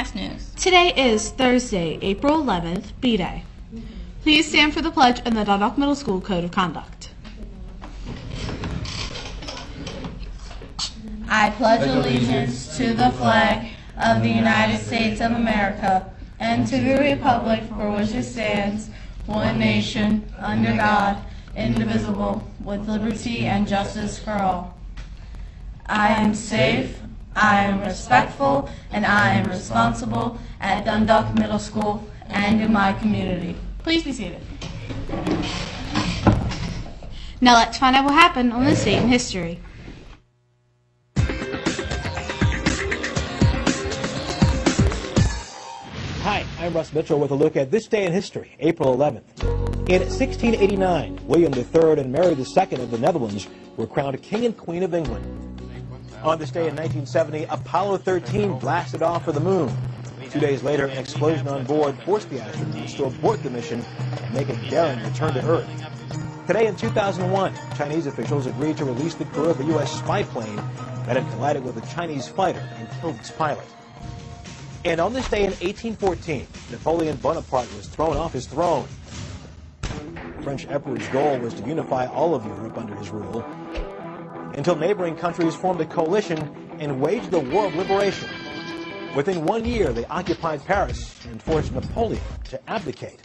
Mass News. Today is Thursday, April 11th, B-Day. Please stand for the pledge and the Dundalk Middle School Code of Conduct. I pledge allegiance to the flag of the United States of America and to the republic for which it stands, one nation, under God, indivisible, with liberty and justice for all. I am safe, I am respectful, and I am responsible at Dundalk Middle School and in my community. Please be seated. Now let's find out what happened on this date in history. Hi, I'm Russ Mitchell with a look at this day in history, April 11th. In 1689, William III and Mary II of the Netherlands were crowned King and Queen of England. On this day in 1970, Apollo 13 blasted off for the moon. 2 days later, an explosion on board forced the astronauts to abort the mission and make a daring return to Earth. Today in 2001, Chinese officials agreed to release the crew of a U.S. spy plane that had collided with a Chinese fighter and killed its pilot. And on this day in 1814, Napoleon Bonaparte was thrown off his throne. The French emperor's goal was to unify all of Europe under his rule, until neighboring countries formed a coalition and waged the War of Liberation. Within 1 year, they occupied Paris and forced Napoleon to abdicate.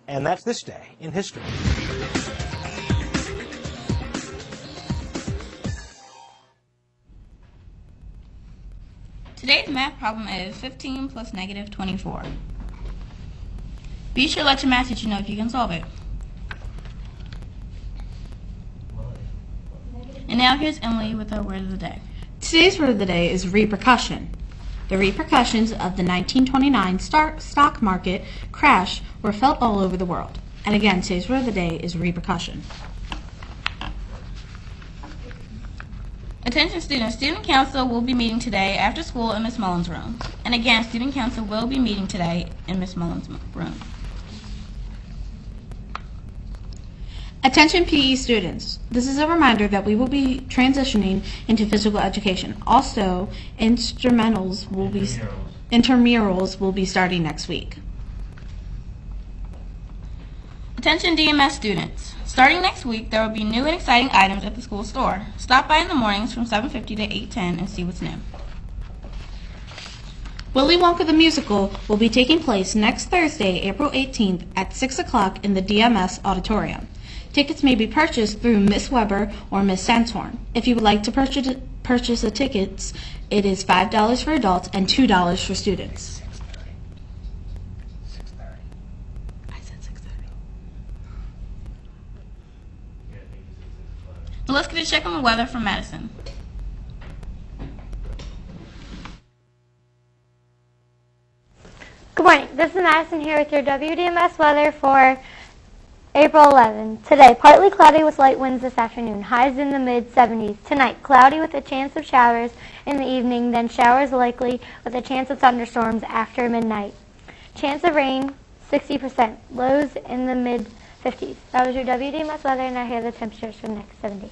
And that's this day in history. Today's math problem is 15 plus negative 24. Be sure to let your math teacher know if you can solve it. And now here's Emily with our word of the day. Today's word of the day is repercussion. The repercussions of the 1929 stock market crash were felt all over the world. And again, today's word of the day is repercussion. Attention students, Student Council will be meeting today after school in Ms. Mullins' room. And again, Student Council will be meeting today in Ms. Mullins' room. Attention PE students, this is a reminder that we will be transitioning into physical education. Also, intramurals will be starting next week. Attention DMS students, starting next week there will be new and exciting items at the school store. Stop by in the mornings from 7:50 to 8:10 and see what's new. Willy Wonka the Musical will be taking place next Thursday, April 18th at 6 o'clock in the DMS auditorium. Tickets may be purchased through Miss Weber or Miss Santorn. If you would like to purchase the tickets, it is $5 for adults and $2 for students. 6:30. I said 6:30. Now let's get a check on the weather from Madison. Good morning. This is Madison here with your WDMS weather for April 11th. Today, partly cloudy with light winds this afternoon. Highs in the mid-70s. Tonight, cloudy with a chance of showers in the evening, then showers likely with a chance of thunderstorms after midnight. Chance of rain, 60%. Lows in the mid-50s. That was your WDMS weather, and now here are the temperatures for the next 7 days.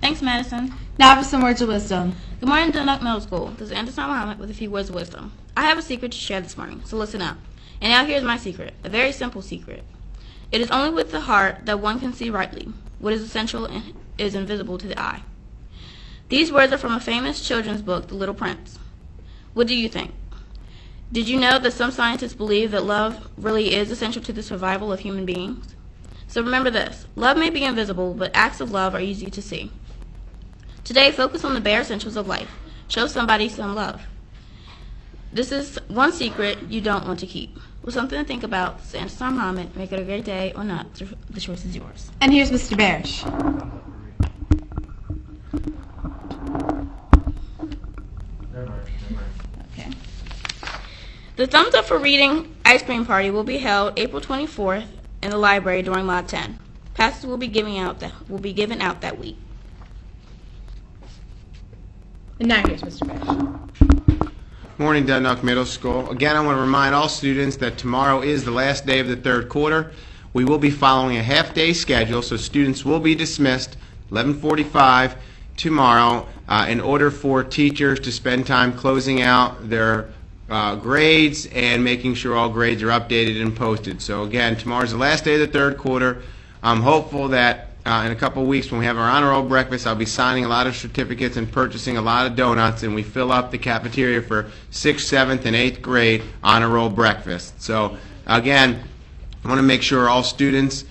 Thanks, Madison. Now for some words of wisdom. Good morning, Dundalk Middle School. This is Anderson Muhammad with a few words of wisdom. I have a secret to share this morning, so listen up. And now here's my secret, a very simple secret. It is only with the heart that one can see rightly. What is essential is invisible to the eye. These words are from a famous children's book, The Little Prince. What do you think? Did you know that some scientists believe that love really is essential to the survival of human beings? So remember this, love may be invisible, but acts of love are easy to see. Today, focus on the bare essentials of life. Show somebody some love. This is one secret you don't want to keep. With something to think about, this is Anderson Muhammad. Make it a great day or not. The choice is yours. And here's Mr. Barish. Okay. The Thumbs Up for Reading Ice Cream Party will be held April 24th in the library during Mod 10. Passes will be given out that week. And now here's Mr. Barish. Morning, Dundalk Middle School. Again, I want to remind all students that tomorrow is the last day of the third quarter. We will be following a half-day schedule, so students will be dismissed 11:45 tomorrow in order for teachers to spend time closing out their grades and making sure all grades are updated and posted. So again, tomorrow's the last day of the third quarter. I'm hopeful that in a couple of weeks when we have our honor roll breakfast, I'll be signing a lot of certificates and purchasing a lot of donuts, and we fill up the cafeteria for 6th, 7th, and 8th grade honor roll breakfast. So again, I want to make sure all students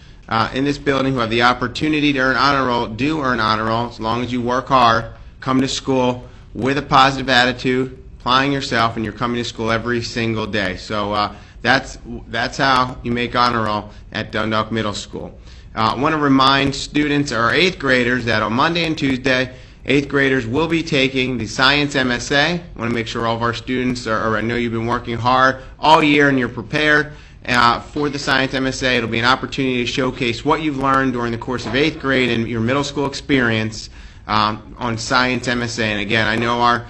in this building who have the opportunity to earn honor roll do earn honor roll, as long as you work hard, come to school with a positive attitude, applying yourself, and you're coming to school every single day. So that's how you make honor roll at Dundalk Middle School. I want to remind students, or 8th graders, that on Monday and Tuesday, 8th graders will be taking the Science MSA. I want to make sure all of our students are, I know you've been working hard all year and you're prepared for the Science MSA. It'll be an opportunity to showcase what you've learned during the course of 8th grade and your middle school experience on Science MSA. And again, I know our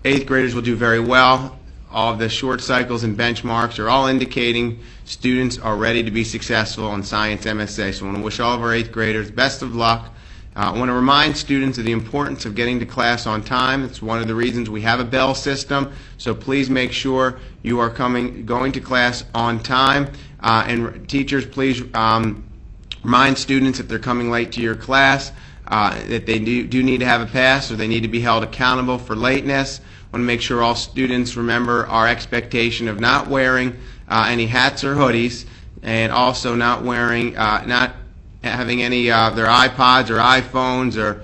8th graders will do very well. All of the short cycles and benchmarks are all indicating students are ready to be successful on Science MSA. So I want to wish all of our 8th graders best of luck. I want to remind students of the importance of getting to class on time. It's one of the reasons we have a bell system. So please make sure you are going to class on time. And teachers, please remind students if they're coming late to your class that they do need to have a pass, or they need to be held accountable for lateness. I want to make sure all students remember our expectation of not wearing any hats or hoodies, and also not wearing, not having any of their iPods or iPhones or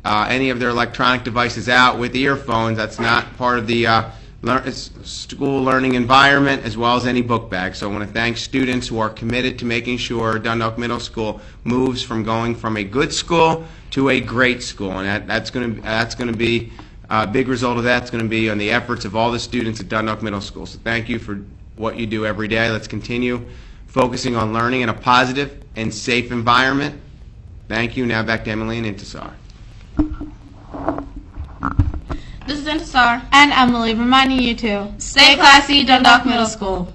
any of their electronic devices out with earphones. That's not part of the school learning environment, as well as any book bag. So I want to thank students who are committed to making sure Dundalk Middle School moves from going from a good school to a great school, and that's going to be a big result of that's going to be on the efforts of all the students at Dundalk Middle School. So thank you for what you do every day. Let's continue focusing on learning in a positive and safe environment. Thank you. Now back to Emily and Intisar. This is Intisar. And Emily reminding you to stay classy, Dundalk Middle School.